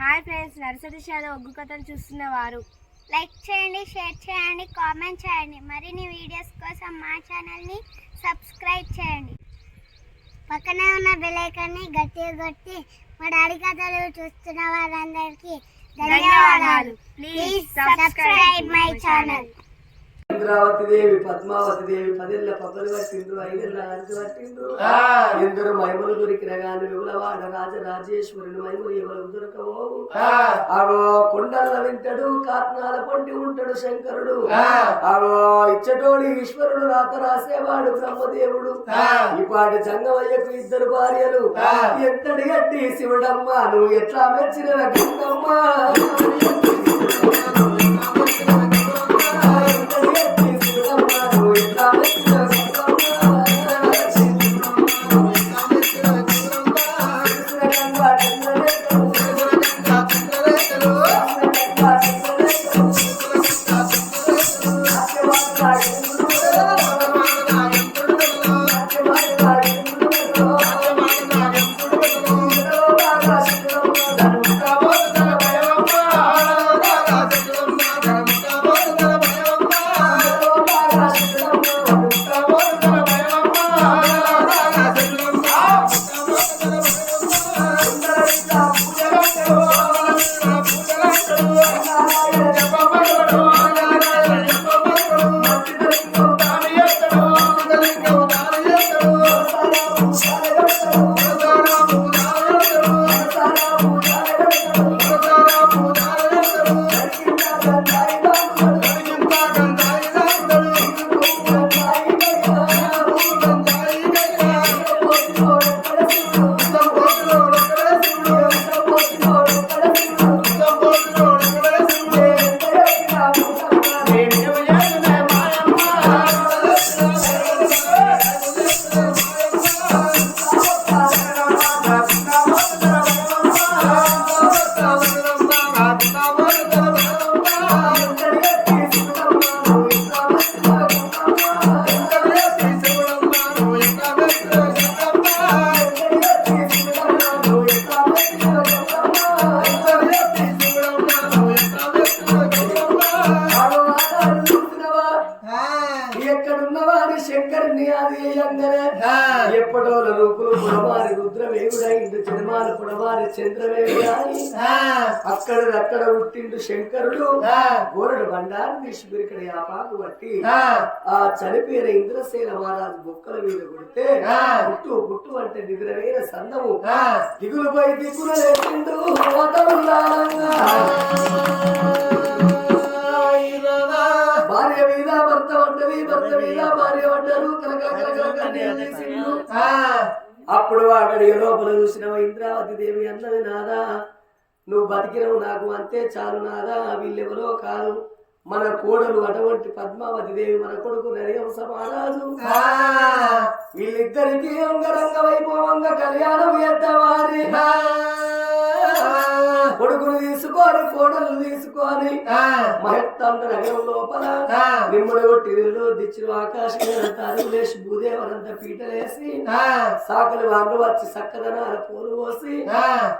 Hi friends, nursery shallow ఒగ్గు కథలు చూస్తున్నవారు like చేయండి, share చేయండి, కామెంట్ చేయండి. మరిన్ని వీడియోస్ కోసం మా ఛానల్ని సబ్స్క్రైబ్ చేయండి. పక్కనే ఉన్న బెల్ ఐకాన్ని గట్టిగా కొట్టి మా డాడీ కథలు చూస్తున్న వారందరికీ ధన్యవాదాలు. Please subscribe my channel. Indravati Devi Padmavati Devi 10 ఏళ్ల పబ్బలు పట్టిండ్రు, 5 ఏళ్ల అంచు పట్టిండ్రు. ఎందరు మహిమలు దొరికిన గాని వివులవాడ రాజరాజేశ్వరుని మహిమలు ఎవరు దొరకబోవు. అవో కొండల వింటాడు, కాత్నాల పొంటి ఉంటాడు శంకరుడు. అవో ఇచ్చటోడి ఈశ్వరుడు, రాత రాసేవాడు బ్రహ్మదేవుడు. ఈపాటి జంగమయ్యకు 2 భార్యలు. ఎంతటి గట్టి శివుడమ్మ, నువ్వు ఎట్లా మెచ్చిన గంగమ్మ. ఎప్పటోల రూపులు పుడవారి రుద్రవేగుడైండు, చిరమాల పుడవారి చంద్రవేగుడాయి. అక్కడ ఉట్టిండు శంకరుడు. గోరడు బండారు తీసి బిరికడ యాపాకు పట్టి ఆ చనిపోయిన ఇంద్రసేన మహారాజు బొక్కల మీద కొడితే పుట్టు పుట్టు అంటే నిద్రవేన సందము దిగులుపై దిగులు లేచిండు. భార్య మీద భర్త పడ్డది, భర్త మీద భార్య పడ్డారు. అప్పుడు వాడి లోపల చూసిన ఇంద్రావతి దేవి అన్నది, నాదా నువ్వు బతికినవు నాకు అంతే చాలు నాదా. వీళ్ళెవరో కాదు, మన కోడలు అటువంటి పద్మావతి దేవి, మన కొడుకు నరియవంశ మహారాజు. వీళ్ళిద్దరికి అంగరంగ వైభవంగా కళ్యాణం చేద్దామని కొడుకును తీసుకొని కోడలు తీసుకొని మహత్తండ నగరం లోపల నిమ్మడి కొట్టి దిచ్చిన ఆకాశం లేచి భూదేవరంత పీటలేసి సాకలి వాళ్ళు వచ్చి చక్కదనాల పూలు పోసి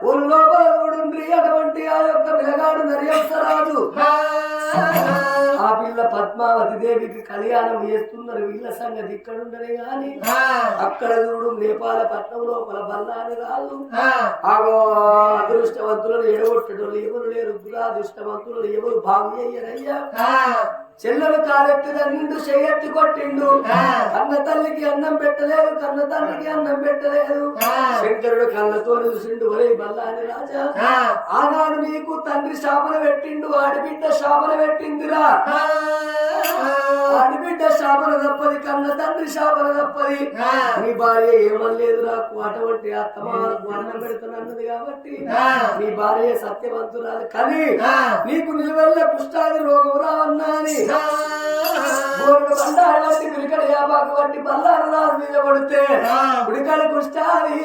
పూలు లోపల చూడుండ్రి అటువంటి ఆ యొక్క పిల్లగాడు నరియవంశరాజు. ఆ పిల్ల పద్మావతి దేవికి కళ్యాణం చేస్తున్నారు. వీళ్ళ సంగతి ఇక్కడుండనే గాని అక్కడ చూడు నేపాల పట్నం లోపల బల్లాని రాదు. ఆగో అదృష్టవంతులను ఎడగొట్టడం ఎవరు లేరు, దురాదృష్టవంతులను ఎవరు బాగు అయ్యారయ్యా. చెల్లెలు కాలెత్తి నిండు చెయ్యెత్తి కొట్టిండు. కన్న తల్లికి అన్నం పెట్టలేదు, కన్న తల్లికి అన్నం పెట్టలేదు. శంకరుడు కళ్ళతో చూసిండు, ఒరే బల్లాని రాజా, ఆనాడు నీకు తండ్రి శాపన పెట్టిండు, ఆడిబిడ్డ శాపన పెట్టిందిరా. ఆడిబిడ్డ శాపన తప్పది, కన్న తండ్రి శాపన తప్పది. నీ భార్య ఏమనలేదు నాకు, అటువంటి అత్తమాలకు అన్నం పెడుతున్నది కాబట్టి నీ భార్య సత్యవంతురాలు. కానీ నీకు నిలువెల్ల కుష్ఠాది రోగం రావన్నా అని బండారు బట్టి పిరికడ యాపాకు బట్టి బల్లారు రాజు మీద పడితే ఉడికలు కుష్టాది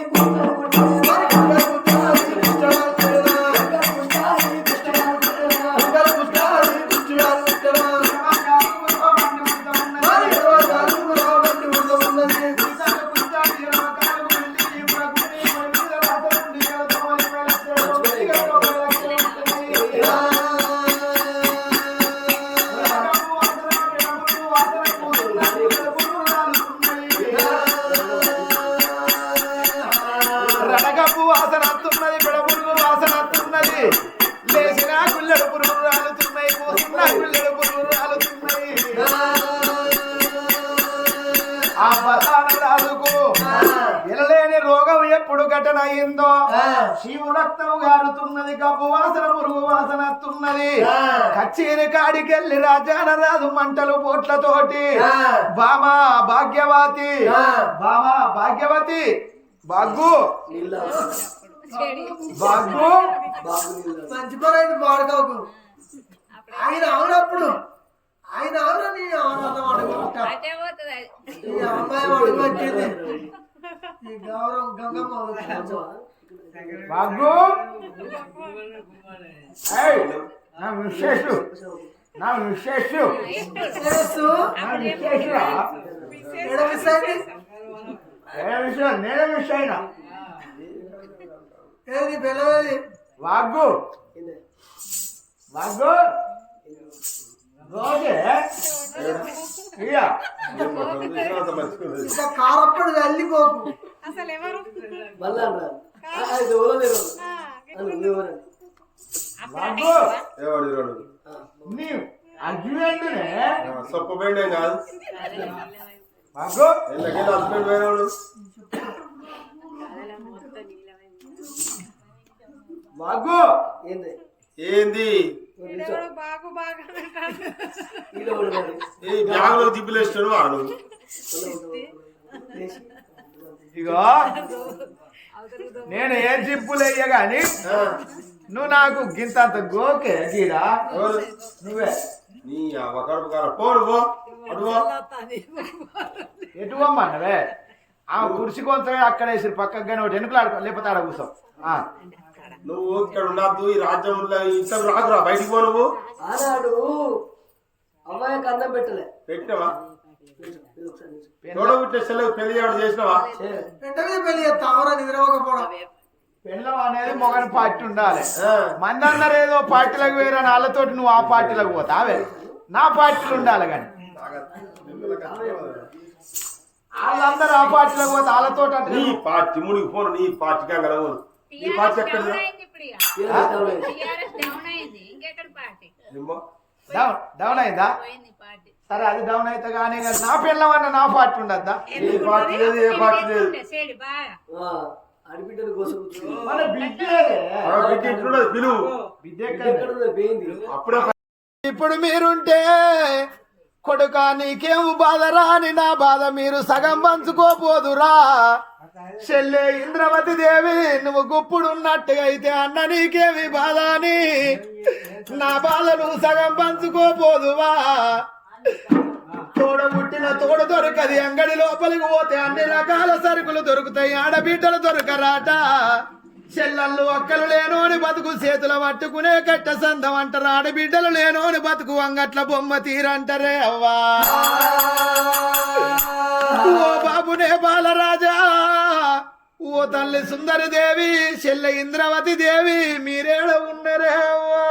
శివు రక్తం గారుతున్నది, గబ్బు వాసన పురుగు వాసన వస్తున్నది. కచ్చేరి కాడికెళ్ళి రాజాన రాదు మంటలు పోట్లతోటి బామా భాగ్యవతి బాగు బాగు మంచి పని పాడుకోకు. ఆయన అవునప్పుడు ఆయన అవునా నీ ఆనందం అడుగుంటా ఈ అమ్మాయి అడుగు వచ్చింది. ఈ గౌరవం గంగమ్మ బాగు నా విశేషు నేనే మిస్ అయినా ఏది పిల్లది వాగ్గు ఇంకా కారప్పుడు వెళ్ళిపోకు. అర్జునుడే సొప్పబెండే కాదు హస్బెండ్ వేరేవాడు బాగు ఏంది ఈ బ్యాగులో దిబ్బులేస్తాడు వాడు. ఇగో నేను ఏ జిప్పులేయ్య గాని నువ్వు నాకు గింతంత గోకే గీడా నువ్వే నీ కడుపు కాల పోడు పో అడుగు ఎటు అమ్మన్నవే ఆ కుర్చీ కొంచెం అక్కడ వేసి పక్కకు కానీ ఒకటి వెనుకలు ఆడుకో లేకపోతే ఆడ కూర్చో. నువ్వు ఇక్కడ ఉండద్దు, ఈ రాజ్యంలో ఇంట్లో రాదురా, బయటికి పో. నువ్వు ఆనాడు అమ్మాయికి అన్నం పెట్టలే పెట్టినవా? తోడబుట్టిన చెల్లెకు పెళ్లి చేయడం చేసినవా? పెళ్లి చేస్తావరా నిద్రపోకపోవడం. పెళ్ళం అనేది మొగని పార్టీ ఉండాలి. మందందరూ ఏదో పార్టీలకు వేరే వాళ్ళతోటి నువ్వు ఆ పార్టీలకు పోతావే, నా పార్టీలు ఉండాలి. కానీ వాళ్ళందరూ ఆ పార్టీలకు పోతే వాళ్ళతో నీ పార్టీ ముడికి పోను, నీ పార్టీ కంగలవను. నీ పార్టీ ఎక్కడ డౌన్ అయిందా? సరే అది డౌన్ అయితే కానీ నా పిల్లవన్న నా పార్టీ ఉండద్దా? ఏ పార్టీ లేదు, ఏ పార్టీ లేదు. అడిబిడ్డలు కోసం మన బిడ్డ పిలువు అప్పుడే. ఇప్పుడు మీరుంటే కొడుకా నీకేము బాధ రాని నా బాధ మీరు సగం పంచుకోపోదురా. చెల్లె ఇంద్రవతి దేవి నువ్వు గుప్పుడున్నట్టుగా అయితే అన్న నీకేమి బాధ అని నా బాధ నువ్వు సగం పంచుకోపోదువా. తోడబుట్టిన తోడు దొరకది, అంగడి లోపలికి పోతే అన్ని రకాల సరుకులు దొరుకుతాయి, ఆడబిడ్డలు దొరకరాట. చెల్లళ్ళు ఒక్కలు లేనోని బతుకు చేతుల పట్టుకునే కట్ట సందం అంటారు, ఆడబిడ్డలు లేనోని బతుకు అంగట్ల బొమ్మ తీరంటారే అవ్వా. ఓ బాబునే బాలరాజా, ఓ తల్లి సుందరదేవి, చెల్లె ఇంద్రవతి దేవి మీరేడ ఉన్నరే అవ్వా.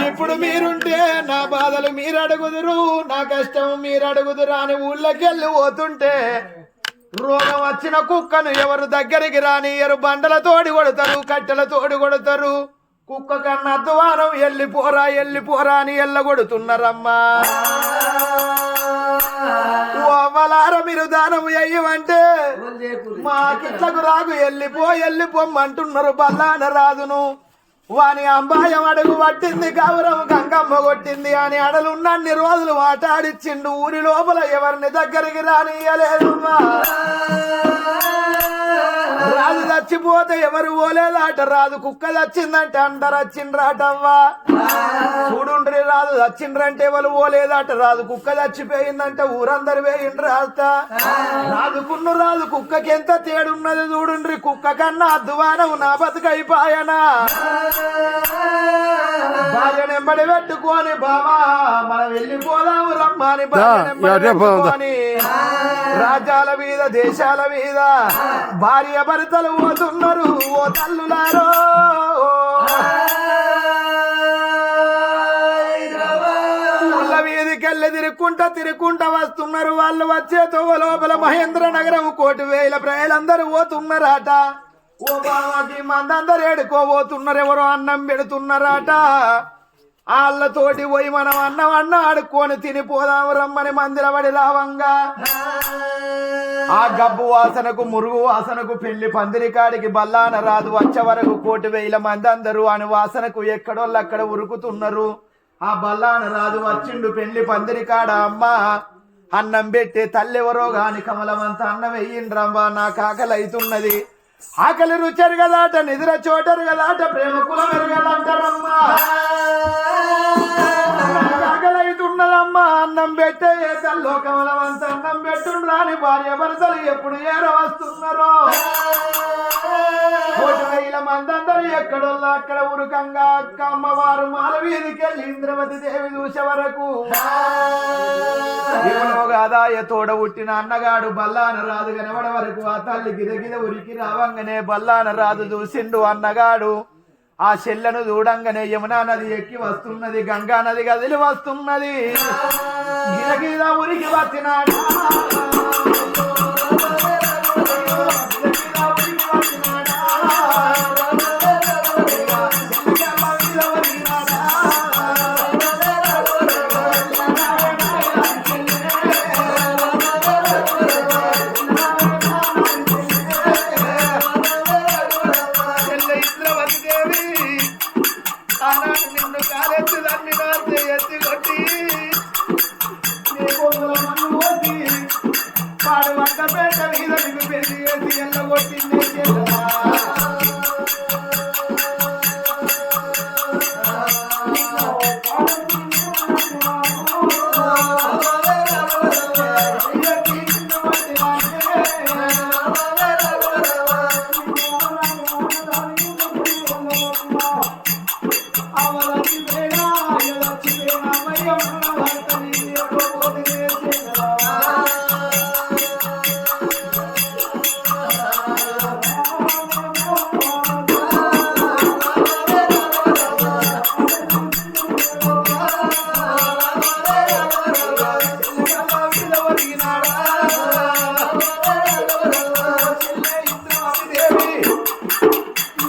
ఇప్పుడు మీరుంటే నా బాధలు మీరు అడుగుదురు, నా కష్టం మీరు అడుగుదురు అని ఊళ్ళకెళ్ళి పోతుంటే రోగం వచ్చిన కుక్కను ఎవరు దగ్గరికి రానియరు, బండల తోడి కొడతారు, కట్టెల తోడి కొడతారు. కుక్క కన్నా అధ్వానం ఎల్లిపోరా అని ఎల్లగొడుతున్నారమ్మా. ఓ అవ్వలార మీరు దానం అయ్యమంటే మా కిట్లకు రాగు ఎల్లిపోమ్మంటున్నారు. బల్లాన రాదును వాని అంబాయం అడుగు పట్టింది, గౌరవం గంగమ్మ కొట్టింది అని అడలున్నన్ని రోజులు మాట్లాడిచ్చిండు. ఊరి లోపల ఎవరిని దగ్గరికి రానియలేదు. రాజు చచ్చిపోతే ఎవరు పోలేదాట, రాజు కుక్క చచ్చిందంటే అందరు వచ్చిండ్రాటవ్వా. చూడుండ్రి రాజు చచ్చిండ్రంటే ఎవరు పోలేదాట, రాజు కుక్క చచ్చిపోయిందంటే ఊరందరు వేయిండ్రాట. రాజు కుక్కకి ఎంత తేడున్నది చూడుండ్రి, కుక్క కన్నా అద్దువానవు నా బతుకైపాయనా. భార్యనెంబడి పెట్టుకొని బాబా మనం వెళ్ళిపోదాము రమ్మని పెట్టుకొని రాజ్యాల మీద దేశాల మీద భార్య భర్తలు పోతున్నారు. ఓ తల్లులారో ఊళ్ళ మీదికెళ్ళి తిరుక్కుంటా వస్తున్నారు. వాళ్ళు వచ్చే తోవ లోపల మహేంద్ర నగరం 1,000,000 ప్రజలందరూ పోతున్నారట. ఓ బాబాకి మందందరూ ఏడుకోబోతున్నారు, ఎవరో అన్నం పెడుతున్నారట. వాళ్ళతోటి పోయి మనం అన్నం ఆడుకొని తినిపోదాము రమ్మని మందిరపడి రావంగా ఆ గబ్బు వాసనకు మురుగు వాసనకు పెళ్లి పందిరికాడికి బల్లాన రాదు వచ్చే వరకు 1,000 మంది అందరూ అని వాసనకు ఎక్కడోళ్ళు అక్కడ ఉరుకుతున్నారు. ఆ బల్లాన రాదు వచ్చిండు పెళ్లి పందిరికాడ. అమ్మ అన్నం పెట్టి తల్లెవరో గాని కమలమంత అన్నం వెయ్యిండ్రమ్మా నాకు ఆకలి అవుతున్నది. ఆకలి రుచరు కదాట నిద్ర చోటరు కదాట ప్రేమ కులమరు కదంటారమ్మా. ఆకలి అవుతున్నదమ్మా అన్నం పెట్టే తల్లో కమలమంత అన్నం పెట్టుండ్రా అని భార్య భర్తలు ఎప్పుడు ఏర వస్తున్నారో. 1,000 మంది అందరూ ఎక్కడోళ్ళు అక్కడ ఉరుకంగా అక్క అమ్మవారు మాల వీధికెళ్ళి ఇంద్రవతి దేవి చూసే వరకు గాదాయ తోడ పుట్టిన అన్నగాడు బల్లాన రాదు కనబడ వరకు ఆ తల్లి గిదగిద ఉరికి రావంగానే బల్లాన రాదు చూసిండు అన్నగాడు. ఆ చెల్లెను చూడంగానే యమునా నది ఎక్కి వస్తున్నది, గంగా నది కదిలి వస్తున్నది. గిదగిద ఉరికి వచ్చినాడు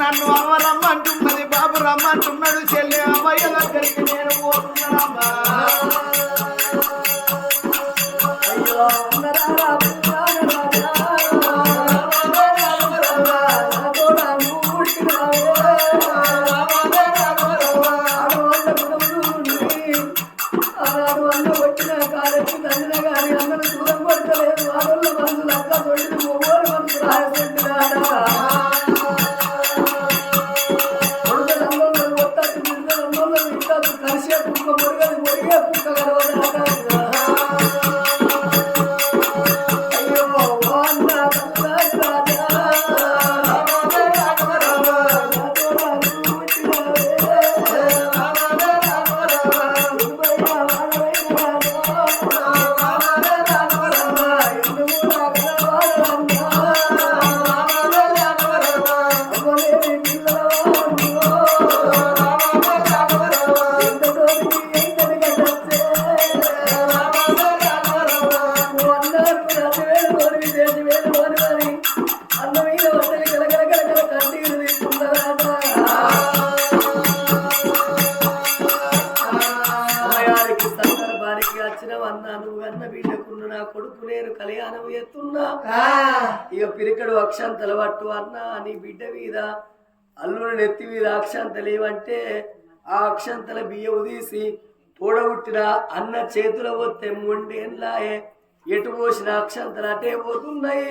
నన్ను అమ్మ రమ్మంటున్నది, బాబు రమ్మంటున్నాడు, చెల్లి అమ్మయ్య దగ్గరికి నేను పోతున్నానమ్మా. ఇక పిరికడు అక్షంతలు పట్టు అన్న నీ బిడ్డ మీద అల్లుని నెత్తి మీద అక్షంతలు ఏమంటే ఆ అక్షంతల బియ్యం తీసి తోడబుట్టిన అన్న చేతుల పోతే మొండేన్లాయే ఎటు పోసిన అక్షంతలు అటే పోతున్నాయి.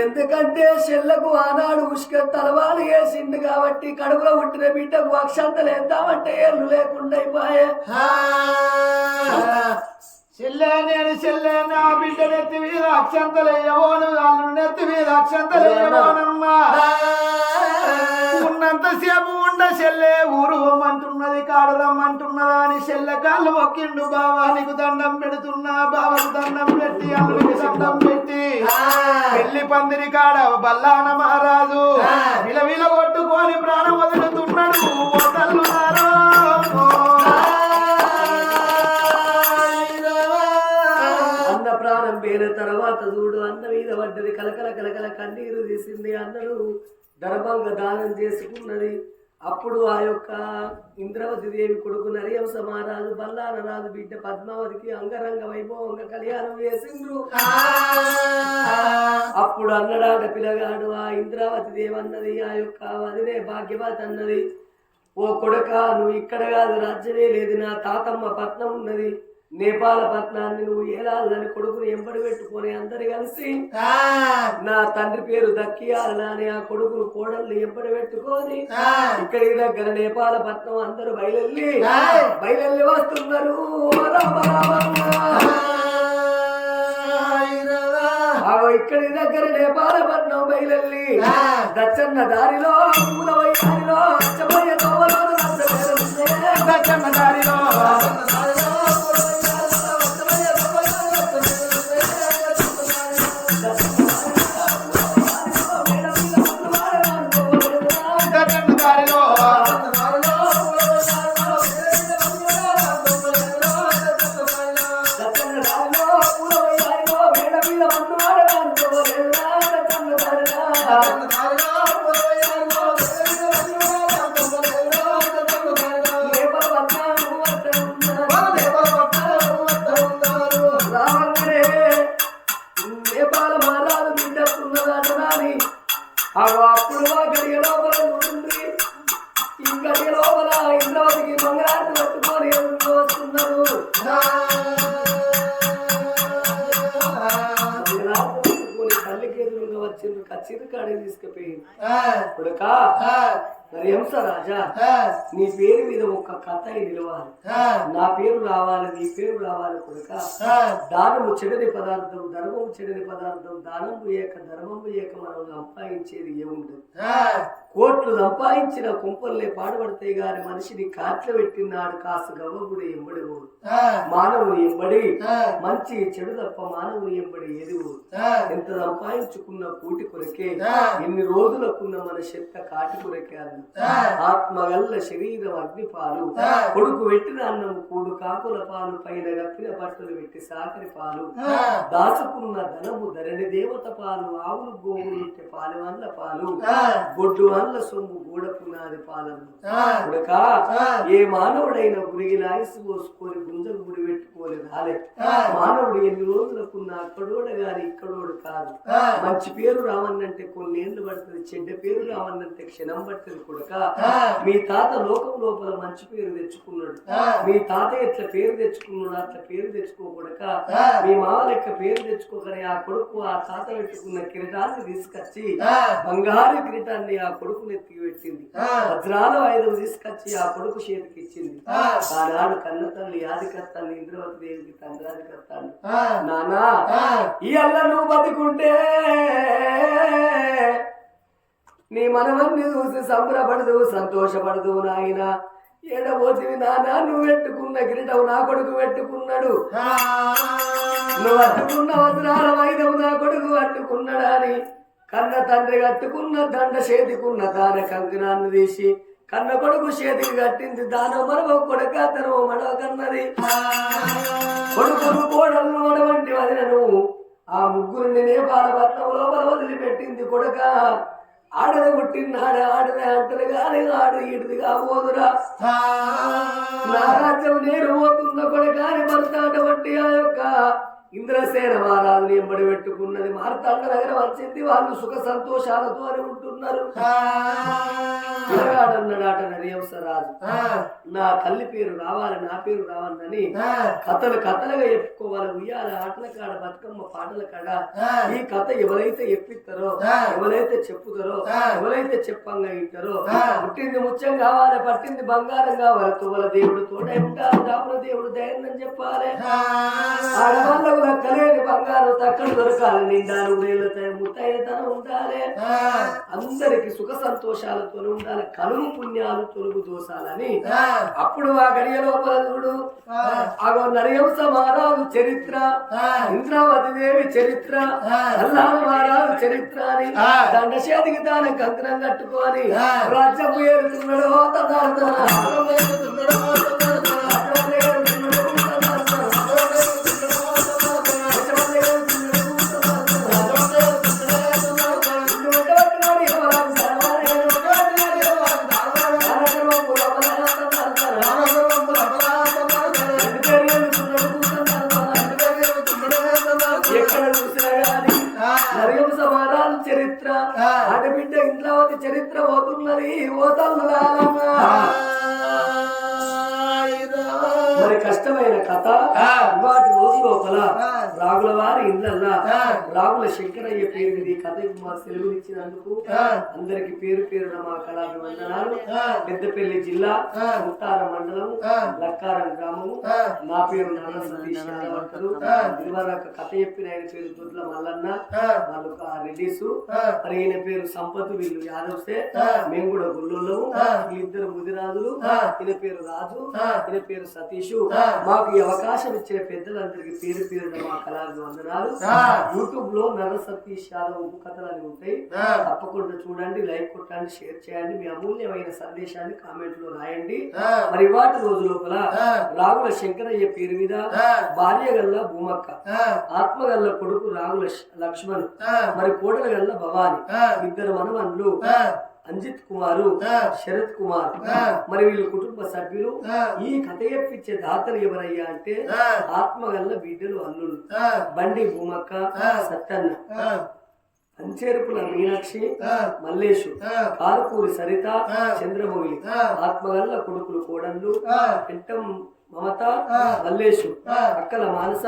ఎందుకంటే చెల్లకు ఆనాడు ఉష్క తలవాలు వేసిండు కాబట్టి కడుపులో పుట్టిన బిడ్డకు అక్షంతలు వేద్దామంటే ఏళ్ళు లేకుండా అయిపోయే. చెల్లె నేను చెల్లె నా బిడ్డ నెత్తి మీద అక్షంతలేయవోను, అల్లు నెత్తి మీద అక్షంతలేయవోనమ్మా. ఉన్నంతసేపు ఉండ చెల్లె ఊరు రమ్మంటున్నది, కాడు రమ్మంటున్నదా అని చెల్లె కాళ్ళు మొక్కిండు. బావా నీకు దండం పెడుతున్నా, బావకు దండం పెట్టి అల్లుడికి దండం పెట్టి పెళ్లి పందిరి కాడ బల్లాన మహారాజు విలవిల కొట్టుకొని ప్రాణం వదులుతున్నాడు. తల్లున్నారో ప్రాణం పేరు తర్వాత చూడు అన్న మీద పడ్డది, కలకల కలకల కన్నీరు తీసింది. అన్నను ధర్మంగా దానం చేసుకున్నది. అప్పుడు ఆ యొక్క ఇంద్రవతి దేవి కొడుకు నరియవంశ మహారాజు బల్లార రాజు బిడ్డ పద్మావతికి అంగరంగ వైభవంగా కళ్యాణం చేసిండ్రు. అప్పుడు అన్నడాట పిల్లగాడు ఆ ఇంద్రావతి దేవి అన్నది ఆ యొక్క వదినే భాగ్యవతి అన్నది, ఓ కొడుక నువ్వు ఇక్కడ కాదు, రాజ్యమే లేదు, నా తాతమ్మ పట్నం ఉన్నది, నేపాల పట్నాన్ని నువ్వు ఏలాలని కొడుకుని ఎంబడి పెట్టుకొని అందరు కలిసి నా తండ్రి పేరు దక్కియాలని ఆ కొడుకును కోడల్ని ఎంబడి పెట్టుకొని ఇక్కడి దగ్గర నేపాల పట్నం అందరూ బయలెల్లి వస్తున్నారు. ఇక్కడి దగ్గర నేపాల పట్నం బయలెల్లి దచ్చన్న దారిలో మూలవై దారిలో అచ్చమయ్య తోవలో దచ్చన్న దారిలో అప్పుడు గడియ లోపల చూడండి, ఈ గడియ లోపల ఇంద్రవతికి మంగళారతి పట్టుకొని వస్తున్నారు. మంగళారతి పట్టుకొని తల్లికి ఎదురుగా వచ్చిండ్రు, కచ్చిరి కాడికి తీసుకుపోయింది. కొడుకా హంస రాజా, నీ పేరు మీద ఒక కథ నిలవాలి, నా పేరు రావాలి, నీ పేరు రావాలి. కొడుక దానము చెడని పదార్థం, ధర్మము చెడని పదార్థం, దానము ఏక ధర్మము ఏక మనం సంపాదించేది ఏముండదు. కోట్లు సంపాదించిన కుంపల్లే పాడుపడతాయి గాని మనిషిని కాట్ల పెట్టినాడు కాసు గవ్వగుడు ఎంబడి ఊరు. మానవుని ఎంబడి మంచి చెడు తప్ప మానవుని ఎంబడి ఏది ఊరు. ఎంత సంపాదించుకున్న కూటి కొరకే, ఎన్ని రోజులకున్న మన శక్త కాటి కొరకే. ఆత్మగల్ల శరీరం అగ్నిపాలు, కొడుకు పెట్టిన అన్నం కూడు కాకుల పాలు, పైన గప్పిన బట్టలు పెట్టి సాకరి పాలు, దాచుకున్న ధనము ధరణి దేవత పాలు, ఆవులు గోవులు పాలు వల్ల పాలు, గొడ్డు వల్ల సొమ్ము గూడ పునాది పాలను. కొడుక ఏ మానవుడైనా గురిగి లాయిసి పోసుకొని గుంజకు గుడి పెట్టుకోలేదు రాలే. మానవుడు ఎన్ని రోజులకున్న అక్కడోడు గాని ఇక్కడోడు కాదు. మంచి పేరు రావన్నంటే కొన్నేళ్లు పడుతుంది, చెడ్డ పేరు రావన్నంటే క్షణం పడుతుంది. కొడుక మీ తాత లోకం లోపల మంచి పేరు తెచ్చుకున్నాడు, మీ తాత ఎట్లా పేరు తెచ్చుకున్నాడు అట్లా పేరు తెచ్చుకోకూడక మీ మామ లెక్క పేరు తెచ్చుకోకనే ఆ కొడుకు ఆ తాత పెట్టుకున్న కిరీటాన్ని తీసుకొచ్చి బంగారు కిరీటాన్ని ఆ కొడుకు నెత్తికి పెట్టింది, వజ్రాల ఆయుధం తీసుకొచ్చి ఆ కొడుకు చేతికి ఇచ్చింది. ఆనాడు కన్న తల్లి ఆదికర్తాన్ని ఇంద్రవతి దేవికి తండ్రి కర్తాడు, నానా ఈ అల్ల నువ్వు బతికుంటే నీ మనవన్ని చూసి సంబరపడదు సంతోషపడదు. నాయన ఏడబోతివి నానా, నువ్వు పెట్టుకున్న కిరీటం నా కొడుకు పెట్టుకున్నాడు, నువ్వు అట్టుకున్న వజ్రాల వైద్యం నా కొడుకు అట్టుకున్నాడని కన్న తండ్రి కట్టుకున్న దండ చేతికున్న దాన కంకణాన్ని తీసి కన్న కొడుకు చేతికి కట్టింది. దానం మరవ కొడుక తనవు మడవ కన్నది. కొడుకును కోడలు అటువంటి వదినను ఆ ముగ్గురిని నేపాల పట్నం లోపల వదిలిపెట్టింది. కొడుక ఆడది పుట్టినాడు ఆడదే అంటారు కానీ ఆడు ఈడిది కాబోదురా, నా రాజ్యం నేను పోతున్న కొడుకాని భర్త అటువంటి ఆ యొక్క ఇంద్రసేన మహారాజుని ఎంబడి పెట్టుకున్నది. మార్తాండ దగ్గర వచ్చింది, వాళ్ళు సుఖ సంతోషాలతో అని ఉంటున్నారు. అన్నాడాట నరియవంశరాజు, నా తల్లి పేరు రావాలి, నా పేరు రావాలని కథలుగా చెప్పుకోవాలి. ఉయ్యాల ఆటల కాడ బతుకమ్మ పాటల కాడ ఈ కథ ఎవరైతే చెప్పిస్తారో, ఎవరైతే చెప్పుతారో, ఎవరైతే చెప్పంగా వింటారో, పుట్టింది ముత్యం కావాలి, పట్టింది బంగారం కావాలి, తువల దేవుడు తోడై ఉంటారు, రాముల దేవుడు ధైర్యం చెప్పాలి. ఆడవాళ్ళకు దక్కలేని బంగారం తక్కడు దొరకాలి, నిండాలు ముత్తైతనం ఉండాలి, అందరికి సుఖ సంతోషాలతో ఉండాలి, కలుగు పుణ్యాలు తొలుగు దోషాలని. అప్పుడు ఆ గడియ లోపల చూడు అగో నరియవంశ మహారాజు చరిత్ర, ఇంద్రావతి దేవి చరిత్ర, అల్లాహ మహారాజు చరిత్ర అని దండశేతికి తాను కంకణం కట్టుకొని రాజ్యము ఏరుతున్నాడు. పోతి చరిత్ర పోతున్నది ఓ తల్లులారమ్మ. మరి కష్టమైన కథ వాటి రోజు లోపల రాగుల వారి ఇళ్ళల్లా రాగుల శంకరయ్య పేరు మీద ఈ కథ మా సెలవునిచ్చినందుకు అందరికి పేరు పేరున మా కళాభివందనాలు. పెద్దపల్లి జిల్లా ముత్తార మండలం లక్కారం గ్రామము. నా పేరు నాన్న సతీష్ యాదవ్ అంటారు. ఇదివరకు కథ చెప్పిన ఆయన పేరు దొడ్ల మల్లన్న, వాళ్ళు రెడ్డిస్. మరి ఈయన పేరు సంపత్, వీళ్ళు యాదవ్సే, మేము కూడా గుళ్ళోళ్ళము. వీళ్ళిద్దరు ముదిరాజులు. ఈయన పేరు రాజు, ఈయన పేరు సతీష్. మాకు ఈ అవకాశం ఇచ్చిన పెద్దలందరికీ పేరు పేరున మా కళాభివందనాలు. యూట్యూబ్ లో నర సతీష్ యాదవ్ ఉప్పు కథలు అని ఉంటాయి, తప్పకుండా చూడండి, లైక్ కొట్టండి, షేర్ చేయండి, మీ అమూల్యమైన సందేశాన్ని కామెంట్ లో రాయండి. మరి వాటి రోజు లోపల రాగుల శంకరయ్య పేరు మీద భార్య గల్ల భూమక్క, ఆత్మగల్ల కొడుకు రాగుల లక్ష్మణ్, మరి కోడల గల్ల భవాని, ఇద్దరు మనవన్లు అంజిత్ కుమారు, శరత్ కుమార్. మరి వీళ్ళ కుటుంబ సభ్యులు. ఈ కథ చెప్పించే దాతలు ఎవరయ్యా అంటే ఆత్మగల్ల బిడ్డలు అల్లుళ్ళు బండి భూమక్క, సత్తన్న, అంచేరుపుల మీనాక్షి, మల్లేషు, కారుకూరి సరిత, చంద్రమౌళి. ఆత్మగల్ల కొడుకులు కోడళ్ళు పెంటం మమత, మల్లేషు, అక్కల మానస,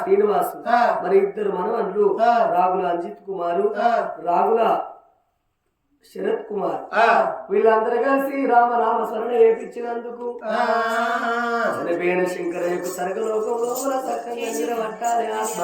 శ్రీనివాసు. మరి ఇద్దరు మనవన్లు రాగుల అంజిత్ కుమారు, రాగుల శరత్ కుమార్. వీళ్ళందరూ కలిసి రామనామ స్మరణ చేపించినందుకు శంకరయ్యకు సర్గలోకంలో చక్కగా నిలబట్టాలి.